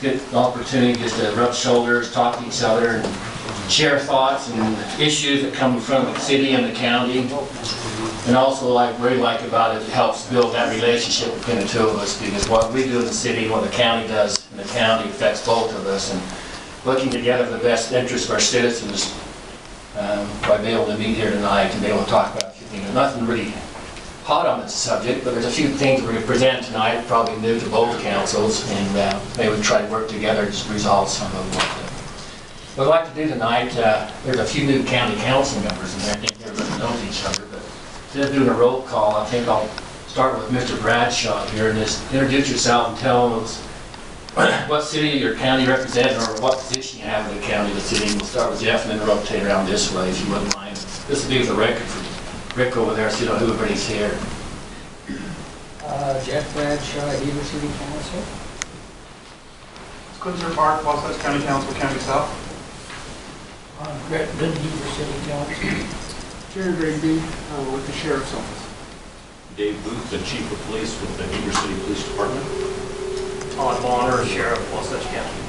good opportunity just to rub shoulders, talk to each other, and share thoughts and issues that come in front of the city and the county. And also, really like about it, it helps build that relationship between the two of us, because what we do in the city and what the county does in the county affects both of us. And working together for the best interest of our citizens, by being able to meet here tonight and be able to talk about a few things. There's nothing really hot on this subject, but there's a few things we're going to present tonight, probably new to both councils, and maybe we'll try to work together to resolve some of them. What I'd like to do tonight, there's a few new county council members in there. I think everybody knows each other, but instead of doing a roll call, I think I'll start with Mr. Bradshaw here, and just introduce yourself and tell us what city or county you represent, or what position you have in the county or the city. We'll start with Jeff and then rotate around this way, if you wouldn't mind. This will be with the record for Rick over there, so you know who everybody's here. Jeff Bradshaw, Heber City Council. Spencer Park, Wasatch County Council, County South. Brett Good, Heber City Council. Jerry Rigby with the Sheriff's Office. Dave Booth, the Chief of Police with the Heber City Police Department. Todd Bonner, Sheriff, Wasatch County.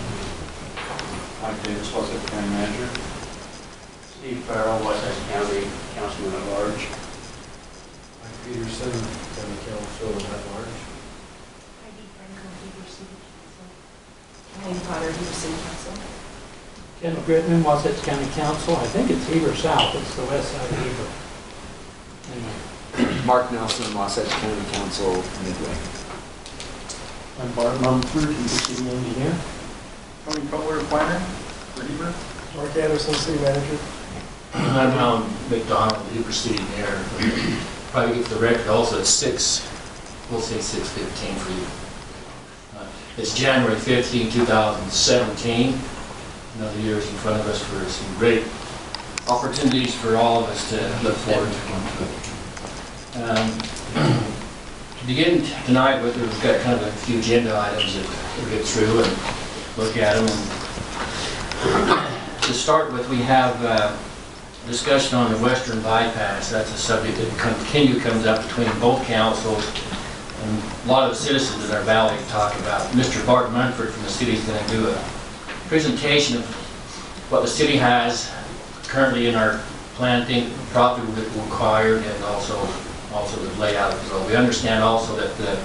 Mike Davis, Wasatch County Manager. Steve Farrell, Wasatch County Councilman at Large. Mike Peterson, County Council at Large. Heidi Franco, Heber City Council. Wayne Potter, Heber City Council. Ken Gritman, Wasatch County Council. I think it's Heber South. It's the west side of Heber. Anyway. Mark Nelson, Wasatch County Council, Midway. I'm Bart Mumford, Heber City Engineer. Tony Cutler, Planner for Heber. Mark Anderson, City Manager. I'm Alan McDonald, Heber City Mayor. Probably get the record also at 6, we'll say 6:15 for you. It's January 15, 2017. Another year is in front of us for some great opportunities for all of us to look forward to. To begin tonight with, we've got kind of a few agenda items that we'll get through and look at them. And to start with, we have a discussion on the western bypass. That's a subject that comes up between both councils and a lot of the citizens in our valley talk about. Mr. Bart Munford from the city is going to do a presentation of what the city has currently in our planting, property required, and also the layout of the road. We understand also that the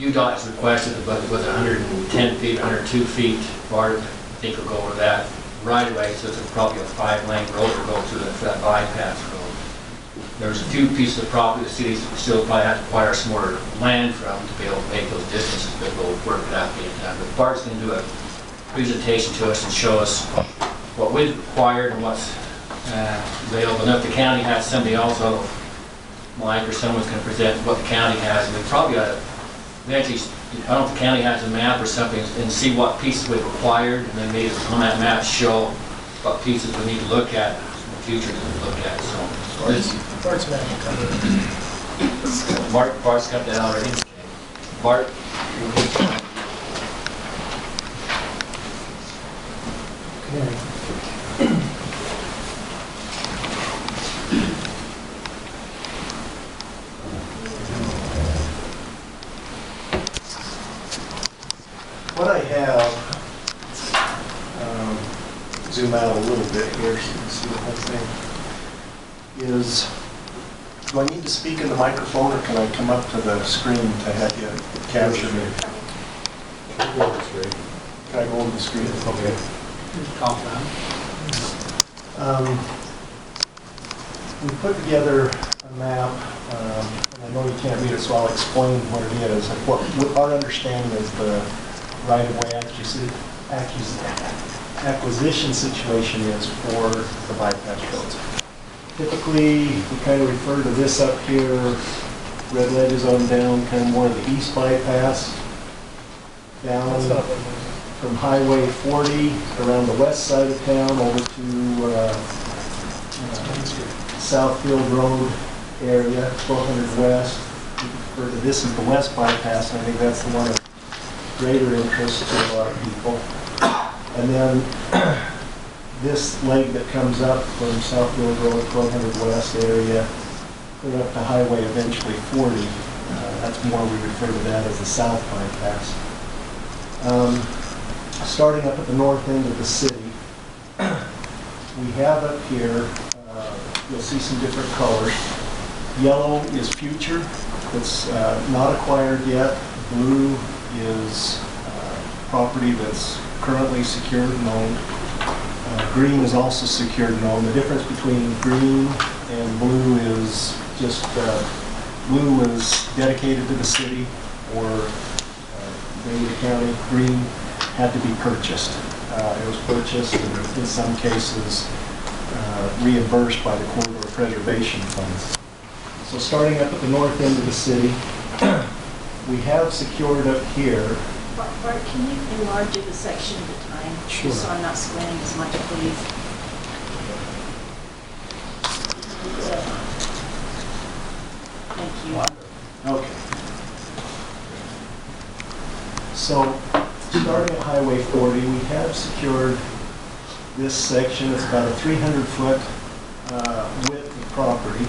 UDOT has requested the budget with 110 feet, 102 feet. Bart, I think we'll go over that right away, so it's probably a 5-lane road to go to that bypass road. There's a few pieces of property the city still probably has to acquire some more land from to be able to make those distances, but we'll work it out at the time. But Bart's going to do a presentation to us and show us what we've acquired and what's available. And if the county has somebody else, Mike or someone's going to present what the county has, and we probably ought to eventually, I don't know if the county has a map or something, and see what pieces we've acquired, and then maybe on that map show what pieces we need to look at in the future to look at. So Bart's map will cover it. Bart's got that already. Bart. What I have, zoom out a little bit here so you can see the whole thing, is, do I need to speak in the microphone or can I come up to the screen to have you capture me? Can I go over the screen? Okay. We put together a map, and I know you can't read it, so I'll explain what it is. What our understanding is the right-of-way acquisition situation is for the bypass roads. Typically, we kind of refer to this up here, red ledges on down, kind of more of the east bypass, down from Highway 40 around the west side of town over to Southfield Road area, 1200 west. We refer to this as the west bypass, and I think that's the one of greater interest to a lot of people. And then this leg that comes up from Southfield Road, 1200 west area, clear up to Highway eventually 40. That's more, we refer to that as the south bypass. starting up at the north end of the city, we have up here, you'll see some different colors. Yellow is future, it's not acquired yet. Blue is property that's currently secured and owned. Green is also secured and owned. The difference between green and blue is just blue was dedicated to the city or the county. Green had to be purchased. It was purchased and in some cases reimbursed by the corridor preservation funds. So starting up at the north end of the city, we have secured up here. Bart, can you enlarge it a section at a time? Sure. Just so I'm not squinting as much, please. Thank you. Okay. So, starting at Highway 40, we have secured this section. It's about a 300-foot width of property.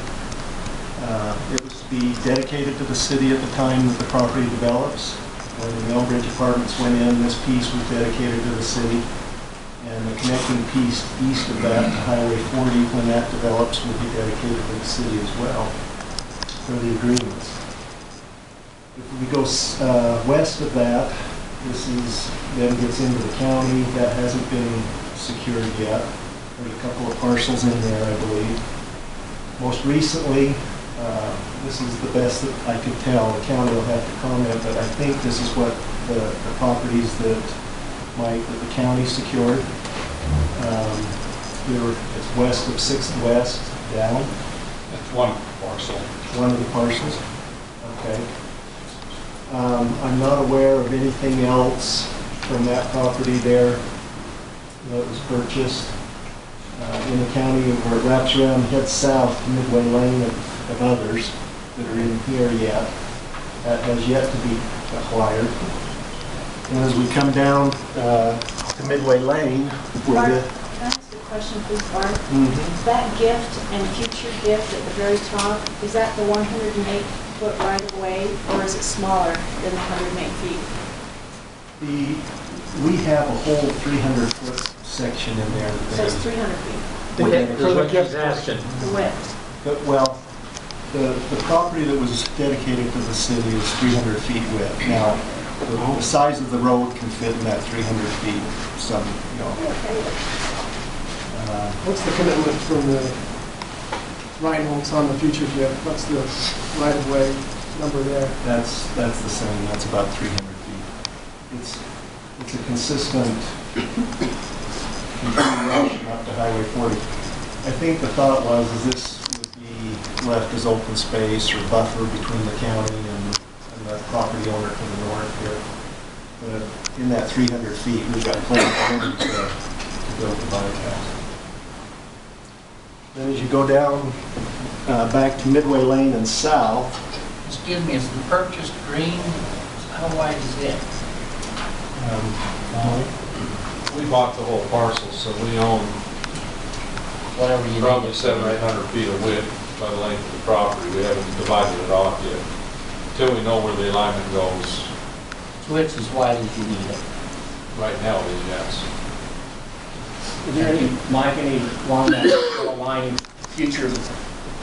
It was to be dedicated to the city at the time that the property develops. When the Millbridge Apartments went in, this piece was dedicated to the city. And the connecting piece east of that, Highway 40, when that develops, will be dedicated to the city as well for the agreements. If we go west of that, this is then gets into the county. That hasn't been secured yet. There's a couple of parcels in there, I believe. Most recently, this is the best that I could tell. The county will have to comment, but I think this is what the properties that the county secured. It's west of 6th West down. That's one parcel. One of the parcels. Okay. I'm not aware of anything else from that property there that was purchased in the county where it wraps around and heads south to Midway Lane of others that are in here yet. That has yet to be acquired. And as we come down to Midway Lane, Bart, where can I ask a question, please, Bart? the That gift and future gift at the very top, is that the 108-foot right-of-way, or is it smaller than the 108 feet? we have a whole 300-foot section in there. So it's 300 feet, For the gift asking. the width. Well, the property that was dedicated to the city is 300 feet width. Now, the size of the road can fit in that 300 feet. Some, you know. What's the commitment from the Reinhold's on the future gift? What's the right-of-way number there? That's the same. That's about 300 feet. It's a consistent continuation up to Highway 40. I think the thought was is this would be left as open space or buffer between the county and the property owner to the north here. But in that 300 feet, we've got plenty of room to build the bypass. Then as you go down back to Midway Lane and south, Excuse me, is the purchased green, how wide is it? We bought the whole parcel, so we own Whatever you probably need. 700 or 800 feet of width by the length of the property. We haven't divided it off yet. Until we know where the alignment goes, So it's as wide as you need it. right now it is yes. Is there any, Mike, any along that line, future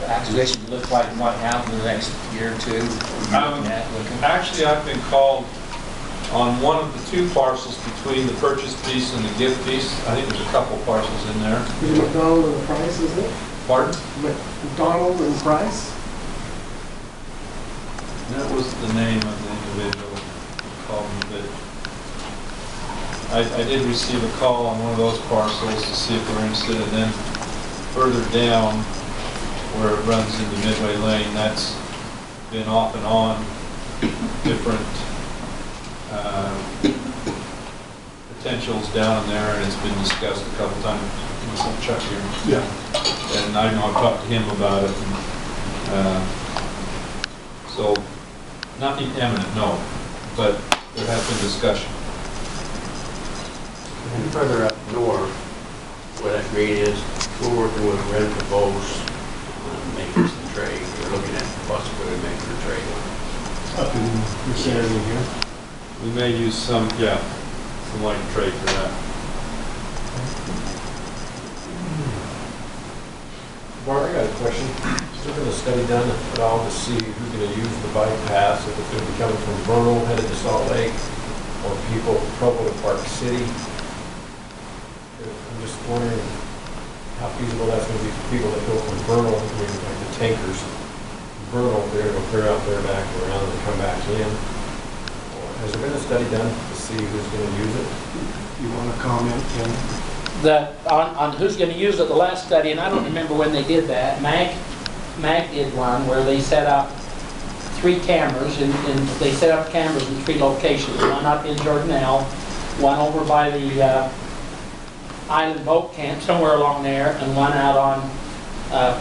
acquisition look like what happen in the next year or two? Actually, I've been called on one of the two parcels between the purchase piece and the gift piece. I think there's a couple parcels in there. is it McDonald and Price, is it? Pardon? McDonald and Price? That was the name of the individual who called me, but I did receive a call on one of those parcels to see if they were interested, and then further down where it runs into Midway Lane, that's been off and on different potentials down in there, and it's been discussed a couple times. What's up, Chuck here? yeah, And I know I've talked to him about it. So, nothing imminent, no, but there has been discussion. And further up north, where that green is, we're working with Red Bose on making some trade. We're looking at the possibility of making a trade. up in this area here. We may use some, yeah, some light trade for that. Bart, I got a question. Has there been a study done at all to see who's going to use the bypass, if it's going to be coming from Vernal headed to Salt Lake, or people from Provo to Park City? I'm just wondering how feasible that's going to be for people that go from Vernal, I mean, like the tankers. Vernal, they're going to go clear out there, back around, and come back in. Or has there been a study done to see who's going to use it? You want to comment, Ken? On who's going to use it, the last study, and I don't remember when they did that, MAG did one where they set up 3 cameras, and they set up cameras in 3 locations, one up in Jordanelle, one over by the Island Boat Camp, somewhere along there, and one out on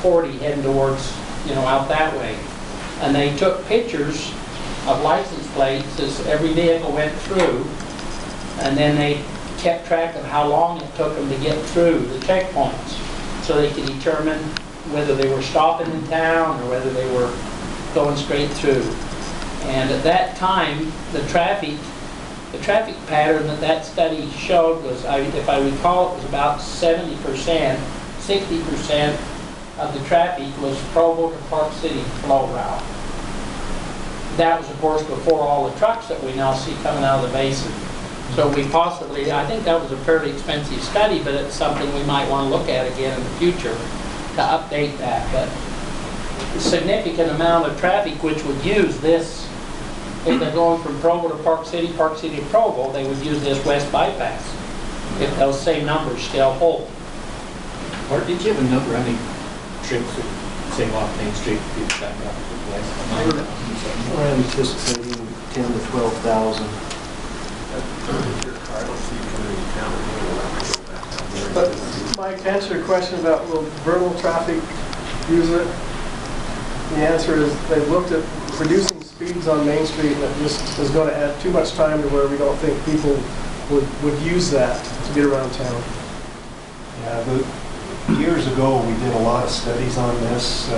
40 heading towards, out that way. And they took pictures of license plates as every vehicle went through, and then they kept track of how long it took them to get through the checkpoints, so they could determine whether they were stopping in town or whether they were going straight through. And at that time, the traffic pattern that study showed was, if I recall, it was about 70%, 60% of the traffic was Provo to Park City flow route. That was, of course, before all the trucks that we now see coming out of the basin. So we possibly, I think that was a fairly expensive study, but it's something we might want to look at again in the future to update that. But a significant amount of traffic which would use this, if they're going from Provo to Park City to Provo, they would use this west bypass, if those same numbers still hold. Or did you have a number, how many trips that same off Main Street, people back up to the west? We're anticipating 10 to 12,000. But Mike, to answer your question about will vernal traffic use it, the answer is they've looked at reducing speeds on Main Street, and it just is going to add too much time to where we don't think people would use that to get around town. Yeah, years ago we did a lot of studies on this.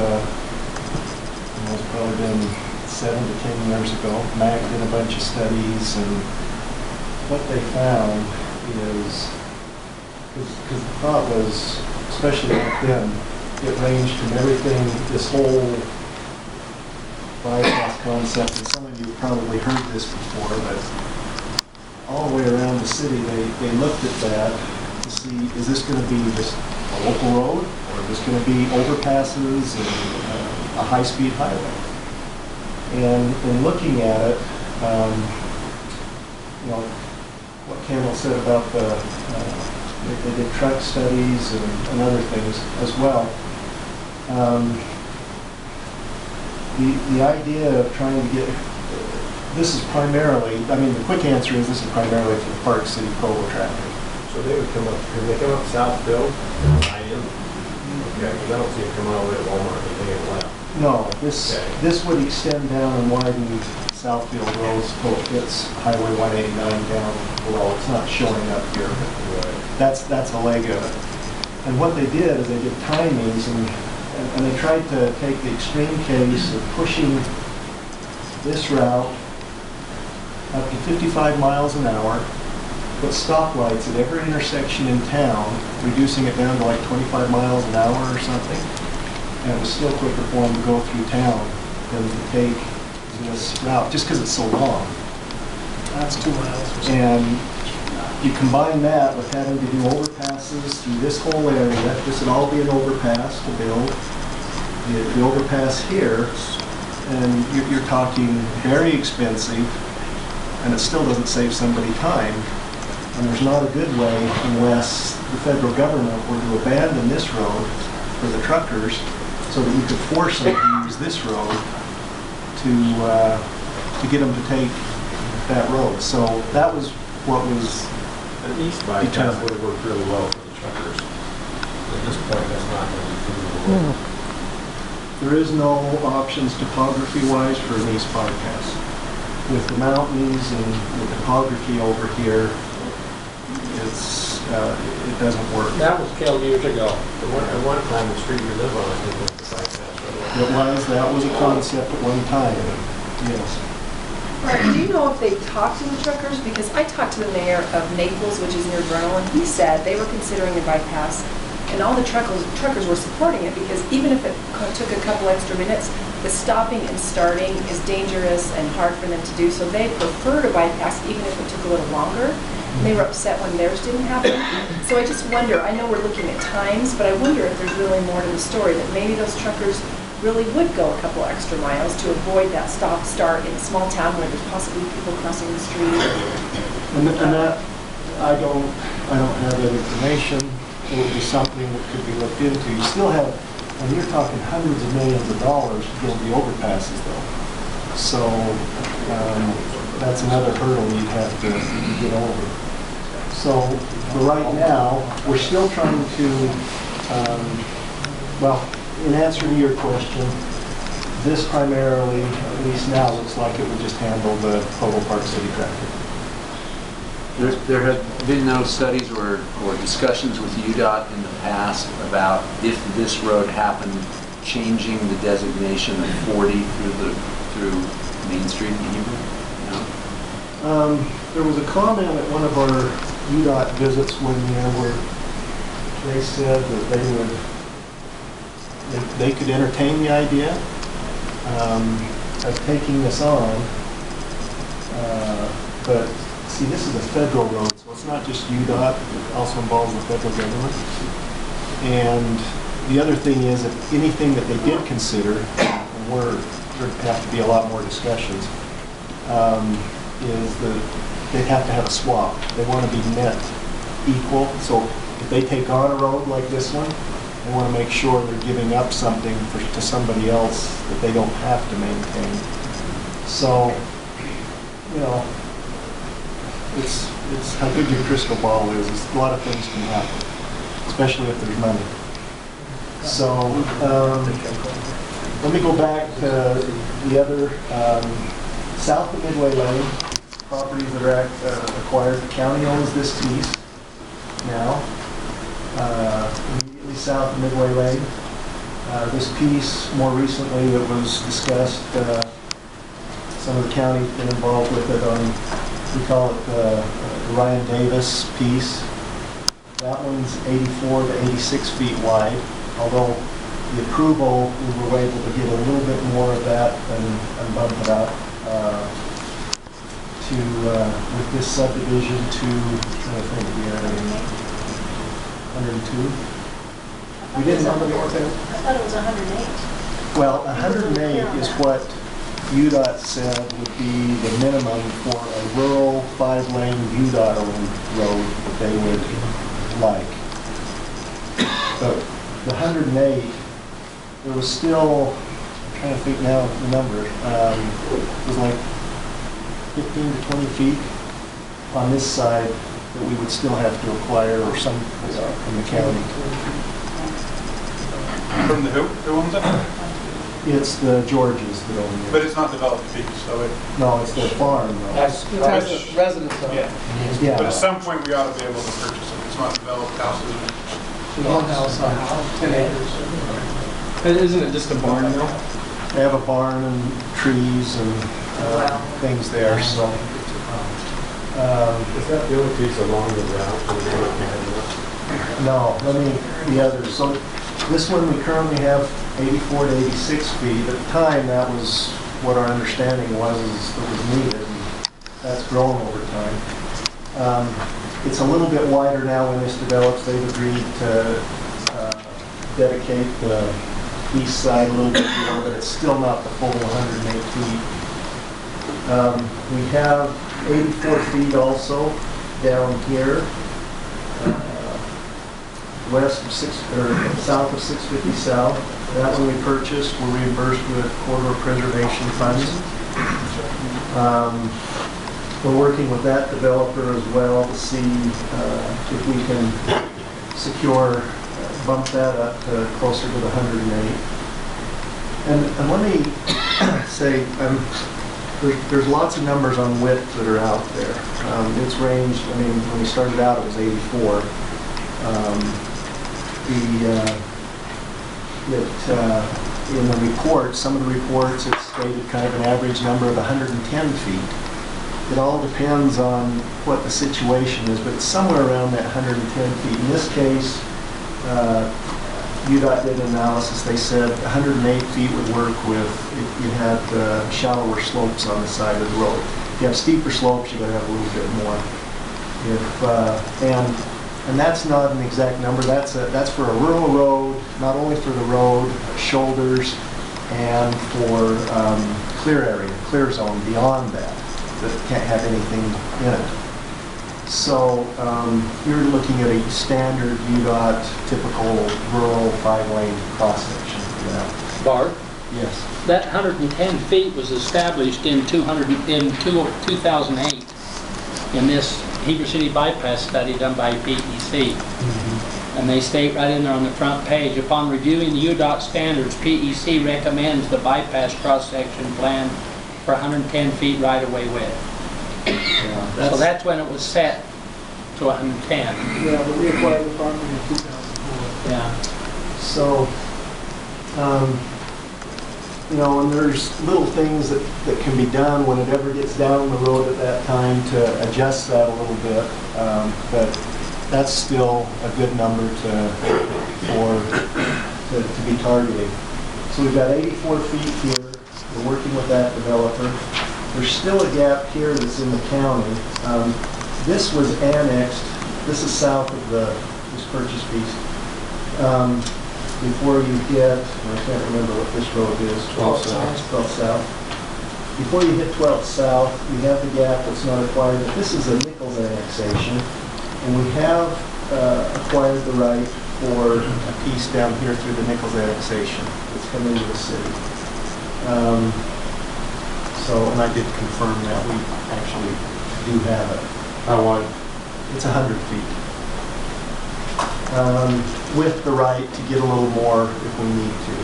It's probably been 7 to 10 years ago. MAC did a bunch of studies, and what they found is, because the thought was, especially back then, it ranged from everything, this whole bypass concept, and some of you have probably heard this before, but all the way around the city, they looked at that to see, is this going to be just a local road, or is this going to be overpasses and a high-speed highway? And in looking at it, what Campbell said about they did truck studies and other things as well. The idea of trying to get, this is primarily, the quick answer is this is primarily for the Park City Provo traffic. So they would come up, can they come up Southfield and line in? Okay, because I don't see it coming all the way to Walmart and they get left. No, this would extend down and widen Southfield Road so it fits Highway 189 down below. It's not showing up here. Right. That's a leg of it. And what they did is they did timings and they tried to take the extreme case of pushing this route up to 55 miles an hour, put stoplights at every intersection in town, reducing it down to like 25 miles an hour or something. And it was still quicker for them to go through town than to take this route, just because it's so long. That's 2 miles. And you combine that with having to do overpasses through this whole area. This would all be an overpass to build. The overpass here, and you're talking very expensive, and it still doesn't save somebody time. And there's not a good way unless the federal government were to abandon this road for the truckers so that we could force them to use this road to get them to take that road. So that was what was The east bypass would have worked really well for the truckers. At this point, that's not going to be feasible. There is no options topography-wise for an east bypass. With the mountains and the topography over here, it doesn't work. That was killed years ago. At one time, the street you live on, I think, was the bypass. That was a concept at one time, yes. Mark, do you know if they talked to the truckers? Because I talked to the mayor of Naples, which is near Vernal, and he said they were considering a bypass, and all the truckers were supporting it, because even if it took a couple extra minutes, the stopping and starting is dangerous and hard for them to do, so they preferred a bypass even if it took a little longer. And they were upset when theirs didn't happen. So I just wonder, I know we're looking at times, but I wonder if there's really more to the story, that maybe those truckers really would go a couple extra miles to avoid that stop-start in a small town where there's possibly people crossing the street. And that, I don't have that information. It would be something that could be looked into. You still have, when you're talking hundreds of millions of dollars to build the overpasses though. So that's another hurdle you'd have to get over. So for right now, we're still trying to, well, in answer to your question, this primarily, at least now, looks like it would just handle the Provo Park City traffic. There have been no studies or discussions with UDOT in the past about if this road happened, changing the designation of 40 through Main Street in Heber? No? There was a comment at one of our UDOT visits one year where they said that they could entertain the idea of taking this on, but see, this is a federal road, so it's not just UDOT, it also involves the federal government. And the other thing is, if anything that they did consider, and there'd have to be a lot more discussions, is that they'd have to have a swap. They want to be net equal, so if they take on a road like this one, they want to make sure they're giving up something to somebody else that they don't have to maintain. So, you know, it's how good your crystal ball is. A lot of things can happen, especially if there's money. So, let me go back to the other, south of Midway Lane, properties that are acquired. The county owns this piece now. Immediately south of Midway Lane. This piece, more recently, it was discussed, some of the county's been involved with it on, we call it the Ryan Davis piece. That one's 84 to 86 feet wide, although the approval, we were able to get a little bit more of that and bump it up to, with this subdivision to, I think we are 102. We didn't know the order. I thought it was 108. Well, 108 is what UDOT said would be the minimum for a rural 5-lane UDOT-owned road that they would like. But the 108, there was still, I'm trying to think now the number, it was like 15 to 20 feet on this side that we would still have to acquire or some from the county. From the who? Who owns it? It's the Georges that own it. But it's not developed piece, so it... No, it's the farm though. It has the residence on it. Yeah. But at some point, we ought to be able to purchase it. It's not developed houses. One house on 10 acres. And isn't it just a barn now? They have a barn and trees and things there, so. Is that the only piece along the route? No, the others. So this one we currently have 84 to 86 feet. At the time, that was what our understanding was, is that was needed. And that's grown over time. It's a little bit wider now when this develops. They've agreed to dedicate the east side a little bit more, but it's still not the full 108 feet. We have 84 feet also down here, west of south of 650 South. That one we purchased, we're reimbursed with corridor preservation funds. We're working with that developer as well to see if we can secure, bump that up to closer to the 108. And let me say, there's lots of numbers on width that are out there. It's ranged, I mean, when we started out it was 84. in the report, some of the reports, it stated kind of an average number of 110 feet. It all depends on what the situation is, but it's somewhere around that 110 feet. In this case, UDOT did an analysis. They said 108 feet would work with if you had shallower slopes on the side of the road. If you have steeper slopes, you're going to have a little bit more. And that's not an exact number. That's for a rural road, not only for the road, shoulders, and for clear area, clear zone beyond that can't have anything in it. So you're looking at a standard UDOT typical rural 5-lane cross section for that. Bart, Yes. that 110 feet was established in 2008 in this Heber City bypass study done by PEC. And they state right in there on the front page, upon reviewing the UDOT standards, PEC recommends the bypass cross-section plan for 110 feet right-of-way width. Yeah, So that's when it was set to 110. Yeah, but we acquired the property in 2004. Yeah. So, you know, and there's little things that can be done when it ever gets down the road at that time to adjust that a little bit. But that's still a good number to be targeting. So we've got 84 feet here. We're working with that developer. There's still a gap here that's in the county. This was annexed. This is south of this purchase piece. Before you hit, I can't remember what this road is. 12 South. Before you hit 12 South, you have the gap that's not acquired. But this is a Nichols annexation, and we have acquired the right for a piece down here through the Nichols annexation that's come into the city. And I did confirm that we actually do have it. How wide? It's 100 feet. With the right to get a little more if we need to.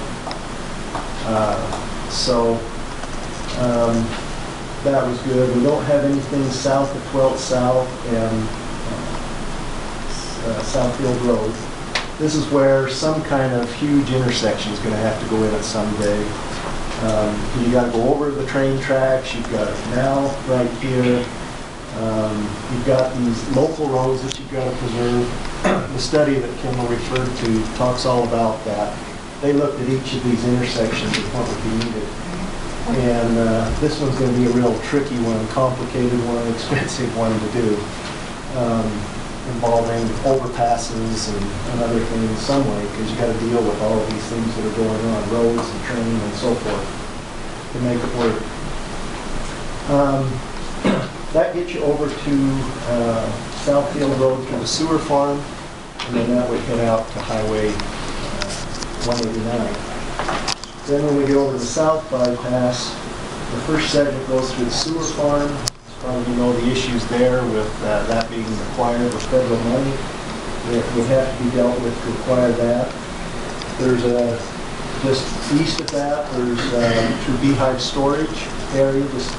That was good. We don't have anything south of 12th South and Southfield Road. This is where some kind of huge intersection is going to have to go in it someday. You got to go over the train tracks. You've got a canal right here. You've got these local roads that you've got to preserve. The study that Kimball referred to talks all about that. They looked at each of these intersections and what would be needed. And this one's going to be a real tricky one, complicated one, expensive one to do, involving overpasses and other things in some way, because you got to deal with all of these things that are going on, roads and train and so forth, to make it work. That gets you over to Southfield Road through the sewer farm, and then that would head out to Highway 189. Then when we go over the south bypass, the first segment goes through the sewer farm. Probably you know the issues there with that being required with federal money. It would have to be dealt with to acquire that. There's just east of that, there's through Beehive Storage area, just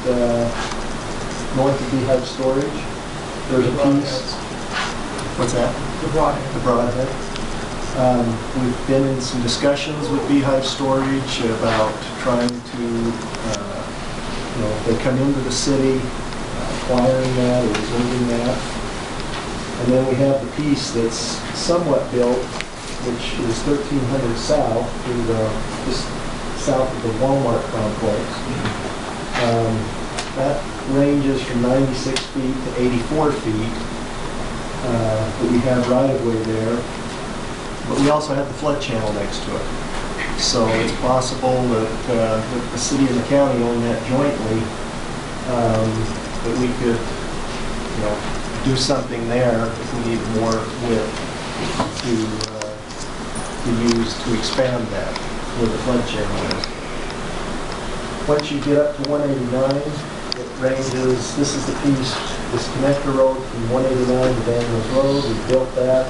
north of Beehive Storage. There's a piece. What's that? The Broadhead. The Broadhead. We've been in some discussions with Beehive Storage about trying to, if they come into the city, acquiring that or reserving that. And then we have the piece that's somewhat built, which is 1300 south through just south of the Walmart complex. That ranges from 96 feet to 84 feet. But we have right-of-way there. But we also have the flood channel next to it. So it's possible that the city and the county own that jointly, that we could, do something there if we need more width to use to expand that where the flood channel is. Once you get up to 189, it ranges, this is the piece, this connector road from 189 to Daniels Road. We built that.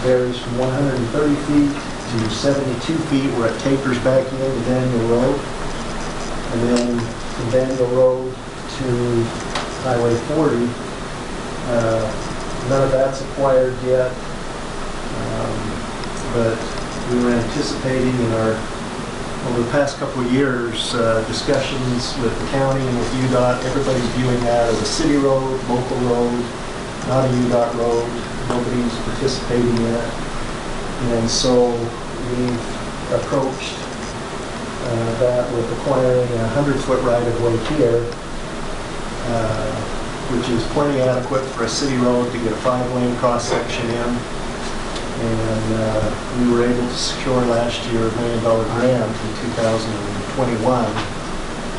Varies from 130 feet to 72 feet where it tapers back into Daniel Road. And then from Daniel Road to Highway 40, none of that's acquired yet. But we were anticipating in our over the past couple of years, discussions with the county and with UDOT, everybody's viewing that as a city road, local road, not a UDOT road. Nobody's participating in it. And so we've approached that with acquiring a 100-foot right-of-way here, which is plenty adequate for a city road to get a 5-lane cross-section in. And we were able to secure last year a $1 million grant in 2021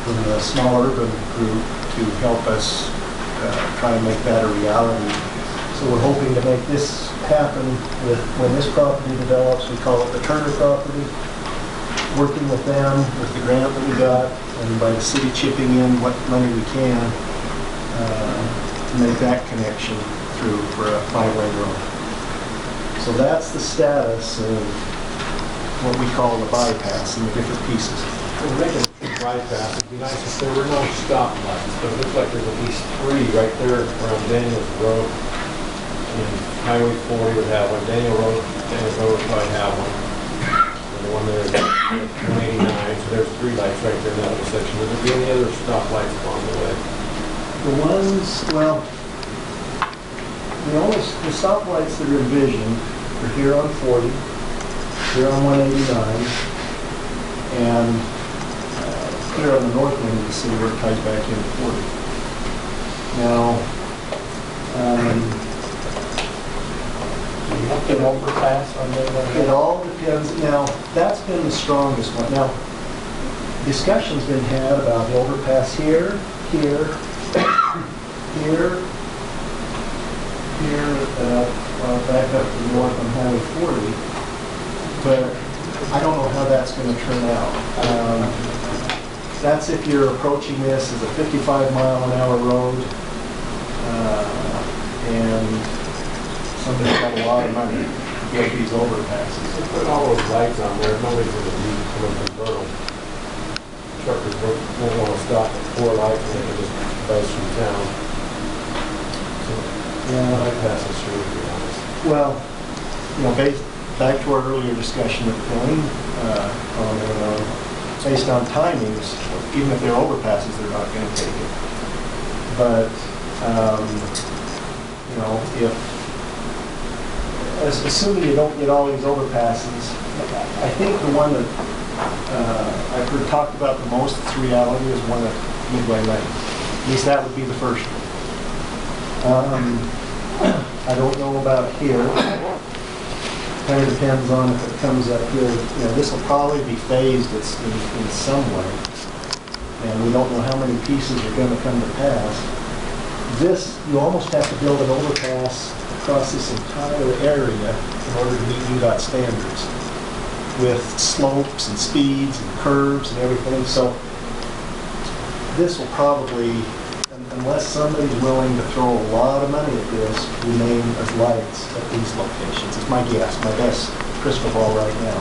from the small urban group to help us try and make that a reality. So we're hoping to make this happen with, when this property develops, we call it the Turner property, working with them with the grant that we got, and by the city chipping in what money we can to make that connection through for a 5-lane road. So that's the status of what we call the bypass and the different pieces. To make a bypass, it'd be nice if there were no stoplights, but it looks like there's at least 3 right there around Daniels Road. And Highway 40 would have one, Daniels Road would probably have one. And the one there is 189, so there's 3 lights right there in that intersection. Would there be any other stoplights along the way? The ones, well, the stoplights that are envisioned are here on 40, here on 189, and here on the north end of the city where it ties back into 40. Now, An overpass on the it all depends. Now, that's been the strongest one. Now, discussion's been had about the overpass here, here, here, back up to the north on Highway 40, but I don't know how that's going to turn out. That's if you're approaching this as a 55-mile-an-hour road, and somebody's got a lot of money to get these overpasses. They put all those lights on there, nobody's going to be coming from Burnham. Truckers won't want to stop at 4 lights and they can just buzz through town. Yeah, bypass is true, to be honest. Well, back to our earlier discussion with Tony, based on timings, even if they're overpasses, they're not going to take it. But, assuming you don't get all these overpasses, I think the one that I've heard talked about the most that's reality is one at Midway Lane. At least that would be the first one. I don't know about here. Kind of depends on if it comes up here. This will probably be phased in some way, and we don't know how many pieces are going to come to pass. This, you almost have to build an overpass across this entire area in order to meet UDOT standards, with slopes and speeds and curves and everything. So this will probably, unless somebody's willing to throw a lot of money at this, remain as lights at these locations. It's my guess, my best crystal ball right now.